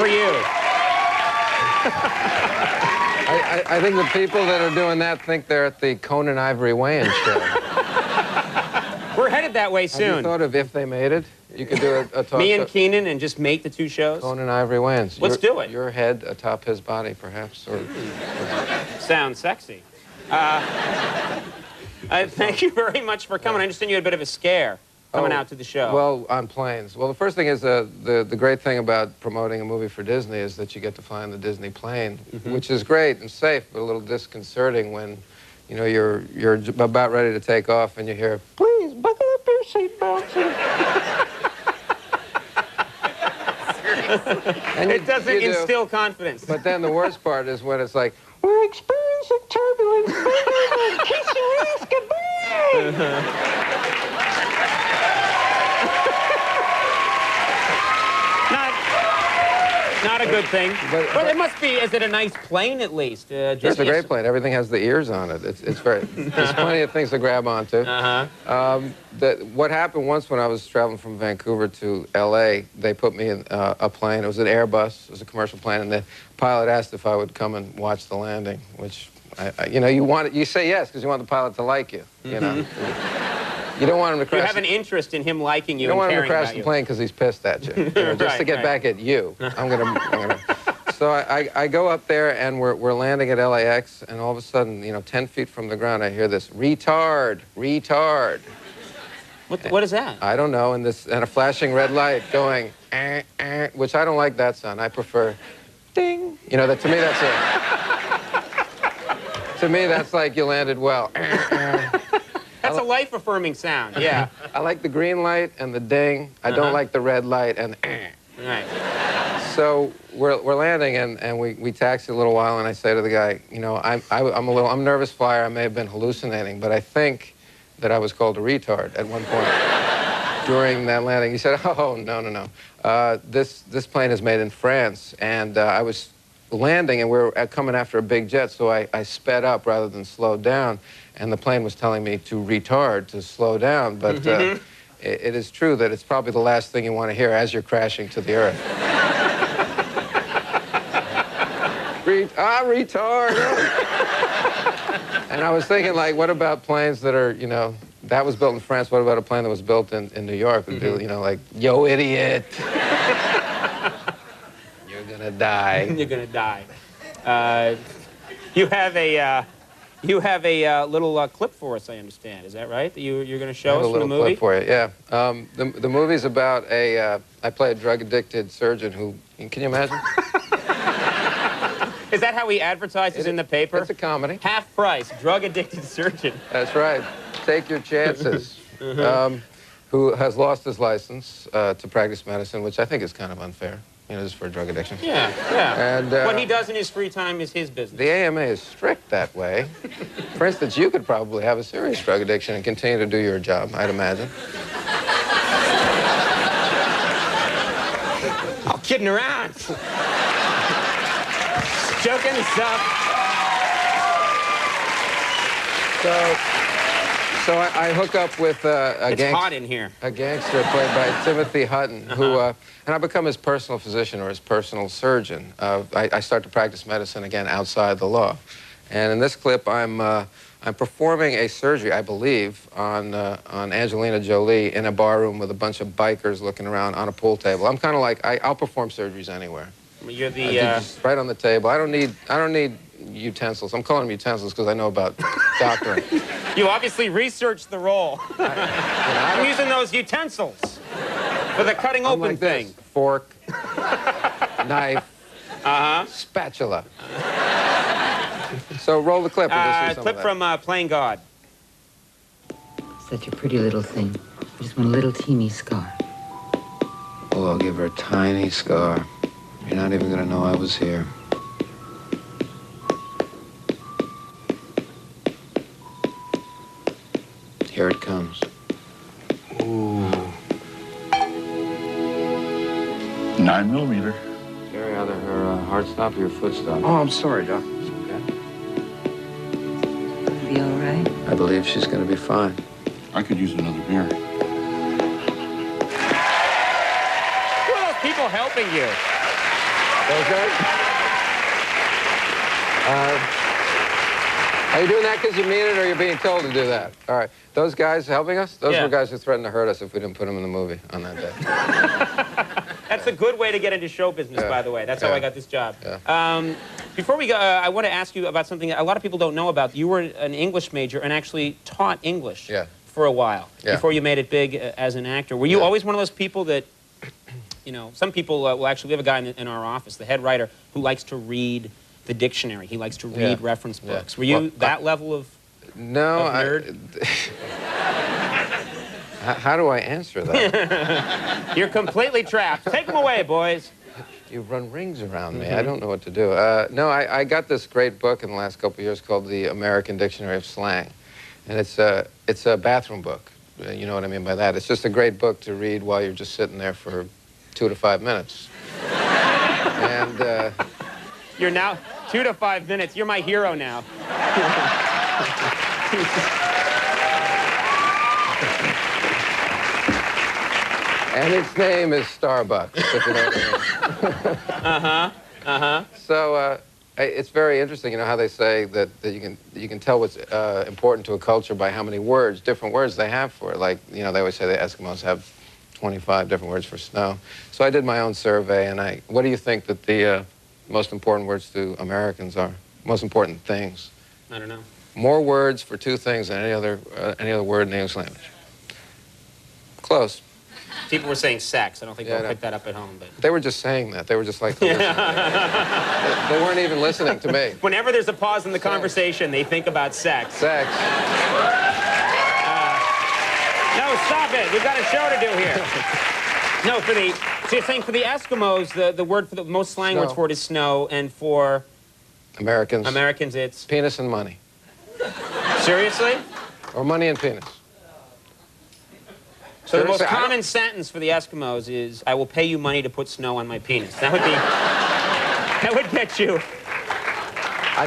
for you. I think the people that are doing that think they're at the Conan Ivory Weighing show. We're headed that way soon. Have you thought of if they made it? You could do a talk Me and show. Keenan and just make the two shows? Conan Ivory Weighing. Let's do it. Your head atop his body, perhaps. Or... Sounds sexy. Thank you very much for coming. I understand you had a bit of a scare coming out to the show. Well, on planes. Well, the first thing is the great thing about promoting a movie for Disney is that you get to fly on the Disney plane, which is great and safe, but a little disconcerting when, you know, you're about ready to take off and you hear, "Please buckle up your seatbelts." And it doesn't instill confidence. But then the worst part is when it's like, "We're experiencing turbulence. Kiss your ass goodbye." Not a good thing. But it must be, is it a nice plane at least? It's a great plane. Everything has the ears on it. It's very, there's plenty of things to grab onto. What happened once when I was traveling from Vancouver to L.A., they put me in a plane. It was an Airbus. It was a commercial plane, and the pilot asked if I would come and watch the landing, which, you know, you say yes because you want the pilot to like you, you know. You don't want him to crash. You have an interest in him liking you. You don't want him to crash the the plane because he's pissed at you, know, just to get back at you. I'm gonna. So I go up there and we're landing at LAX, and all of a sudden, you know, 10 feet from the ground, I hear this retard, retard. What is that? I don't know, and a flashing red light going, which I don't like that sound. I prefer, ding. You know, to me that's it. To me that's like you landed well. That's a life-affirming sound, yeah. I like the green light and the ding. I don't like the red light and Right. So we're landing and we taxi a little while, and I say to the guy, you know, I'm a nervous flyer. I may have been hallucinating, but I think that I was called a retard at one point during that landing. He said, "Oh, no. This plane is made in France," and I was landing and we were coming after a big jet, so I sped up rather than slowed down. And the plane was telling me to retard, to slow down, but it is true that it's probably the last thing you want to hear as you're crashing to the earth. Retard! And I was thinking, like, what about planes that are, you know, that was built in France, what about a plane that was built in New York? Would be, you know, like, yo, idiot! You're gonna die. You're gonna die. You have a little clip for us, I understand. Is that right? That you're going to show us from the movie? A little clip for you, yeah. The movie's about I play a drug-addicted surgeon who, can you imagine? Is that how he advertises in the paper? It's a comedy. Half price, drug-addicted surgeon. That's right. Take your chances. Who has lost his license to practice medicine, which I think is kind of unfair. You know, just for drug addiction. Yeah. And what he does in his free time is his business. The AMA is strict that way. For instance, you could probably have a serious drug addiction and continue to do your job, I'd imagine. Oh, kidding around. Joking and stuff. So I hook up with It's hot in here. A gangster played by Timothy Hutton, who, and I become his personal physician or his personal surgeon. I start to practice medicine again outside the law. And in this clip, I'm performing a surgery, I believe, on Angelina Jolie in a bar room with a bunch of bikers looking around on a pool table. I'm kind of like, I'll perform surgeries anywhere. You're the just right on the table. I don't need utensils. I'm calling them utensils because I know about doctoring. You obviously researched the role. I'm using those utensils for the cutting open like thing. This. Fork, knife, spatula. So roll the clip. Clip from Playing God. Such a pretty little thing. Just one little teeny scar. Oh, I'll give her a tiny scar. You're not even gonna know I was here. Here it comes. Ooh. 9mm. Gary, either her heart stop or your foot stop. Oh, I'm sorry, Doc. It's okay. Be all right? I believe she's gonna be fine. I could use another beer. Who are those people helping you? Okay? Are you doing that because you mean it, or you're being told to do that? All right. Those guys helping us? Those were guys who threatened to hurt us if we didn't put them in the movie on that day. That's a good way to get into show business, by the way. That's how I got this job. Yeah. Before we go, I want to ask you about something that a lot of people don't know about. You were an English major and actually taught English for a while before you made it big as an actor. Were you always one of those people that, you know, some people will actually, we have a guy in our office, the head writer, who likes to read the dictionary. He likes to read reference books. Were you that level of nerd? How do I answer that? You're completely trapped. Take them away, boys. You run rings around me. I don't know what to do. No, I got this great book in the last couple of years called The American Dictionary of Slang. And it's a bathroom book. You know what I mean by that. It's just a great book to read while you're just sitting there for 2 to 5 minutes. And you're now 2 to 5 minutes. You're my hero now. And its name is Starbucks, if you know what I mean. So it's very interesting, you know, how they say that you can tell what's important to a culture by how many words, different words they have for it. Like, you know, they always say the Eskimos have 25 different words for snow. So I did my own survey, and what do you think that the most important words to Americans are? Most important things? I don't know. More words for 2 things than any other word in the English language. Close. People were saying sex. I don't think they'll pick that up at home, but... They were just saying that. They were just like... They weren't even listening to me. Whenever there's a pause in the conversation, they think about sex. Sex. No, stop it. We've got a show to do here. No, so you're saying for the Eskimos, the word for the most slang words for it is snow, and for... Americans, it's... Penis and money. Seriously? Or money and penis. So the most common sentence for the Eskimos is, I will pay you money to put snow on my penis. That would be... that would get you.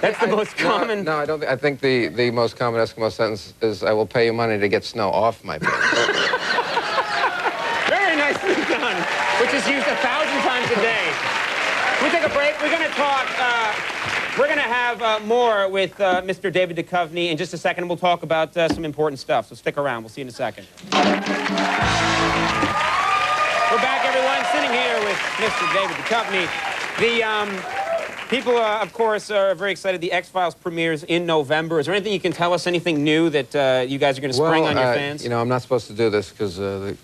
That's the most common... No, I don't think... I think the most common Eskimo sentence is, I will pay you money to get snow off my penis. Very nicely done. Which is used 1,000 times a day. Can we take a break? We're going to talk... we're going to have more with Mr. David Duchovny in just a second. We'll talk about some important stuff, so stick around. We'll see you in a second. We're back, everyone, sitting here with Mr. David Duchovny. The people, of course, are very excited. The X-Files premieres in November. Is there anything you can tell us, anything new that you guys are going to spring on your fans? You know, I'm not supposed to do this because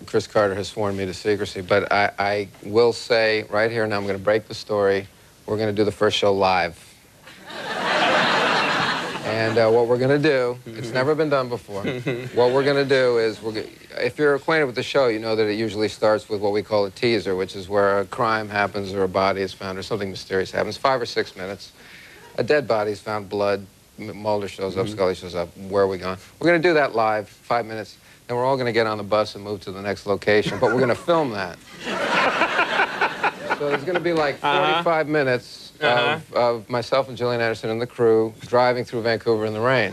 Chris Carter has sworn me to secrecy, but I will say right here now, I'm going to break the story. We're going to do the first show live. And what we're going to do, it's never been done before. What we're going to do is, if you're acquainted with the show, you know that it usually starts with what we call a teaser, which is where a crime happens or a body is found or something mysterious happens. 5 or 6 minutes. A dead body is found, blood. Mulder shows up, Scully shows up. Where are we going? We're going to do that live, 5 minutes. Then we're all going to get on the bus and move to the next location. But we're going to film that. So there's going to be like 45 minutes of myself and Gillian Anderson and the crew driving through Vancouver in the rain.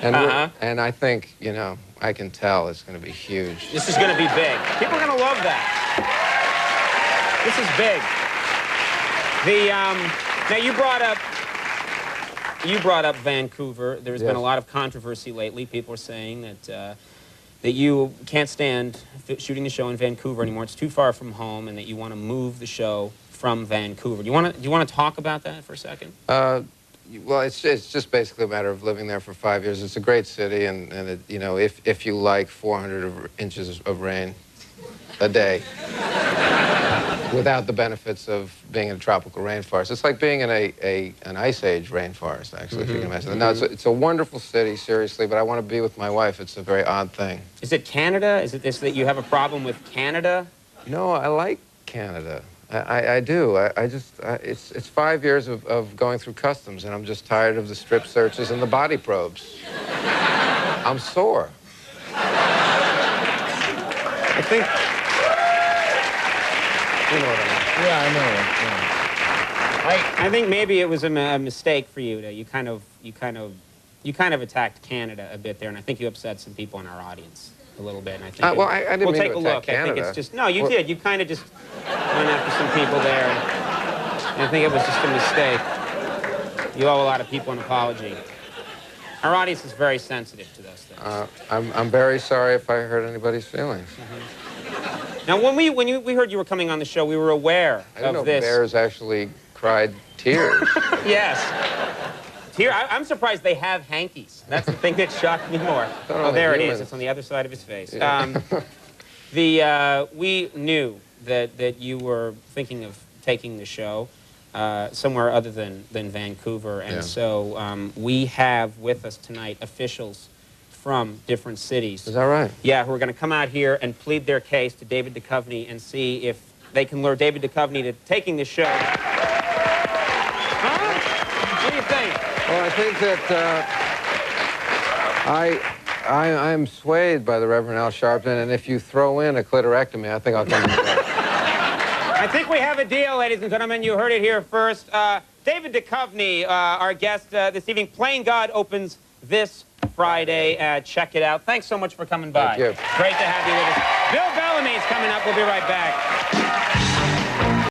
And, and I think, you know, I can tell it's going to be huge. This is going to be big. People are going to love that. This is big. Now, you brought up Vancouver. There's been a lot of controversy lately. People are saying that you can't stand shooting the show in Vancouver anymore. It's too far from home, and that you want to move the show from Vancouver. Do you want to talk about that for a second? Well, it's just basically a matter of living there for 5 years. It's a great city, and it, you know, if you like 400 inches of rain a day without the benefits of being in a tropical rainforest, it's like being in an ice age rainforest, actually, if you can imagine. No, it's a wonderful city, seriously, but I want to be with my wife. It's a very odd thing. Is it Canada? Is it this that you have a problem with Canada? No, I like Canada. I do. It's 5 years of going through customs, and I'm just tired of the strip searches and the body probes. I'm sore. I think... You know what I mean. Yeah, I know. Yeah. I think maybe it was a mistake for you. You kind of attacked Canada a bit there, and I think you upset some people in our audience a little bit. And I think well, I didn't we'll mean take to a attack look. Canada. I think it's just you did. You kind of just went after some people there. I think it was just a mistake. You owe a lot of people an apology. Our audience is very sensitive to those things. I'm very sorry if I hurt anybody's feelings. Now, when we heard you were coming on the show, we were aware I didn't know of this. bears actually cried tears. Yes. I'm surprised they have hankies. That's the thing that shocked me more. Oh, there it is. It's on the other side of his face. Yeah. We knew that you were thinking of taking the show somewhere other than Vancouver, and so we have with us tonight officials from different cities. Is that right? Yeah, who are going to come out here and plead their case to David Duchovny and see if they can lure David Duchovny to taking the show. Huh? What do you think? Well, I think that I'm swayed by the Reverend Al Sharpton, and if you throw in a clitorectomy, I think I'll come to that. I think we have a deal, ladies and gentlemen. You heard it here first. David Duchovny, our guest this evening. Playing God opens this Friday. Check it out. Thanks so much for coming by. Thank you. Great to have you with us. Bill Bellamy's coming up. We'll be right back.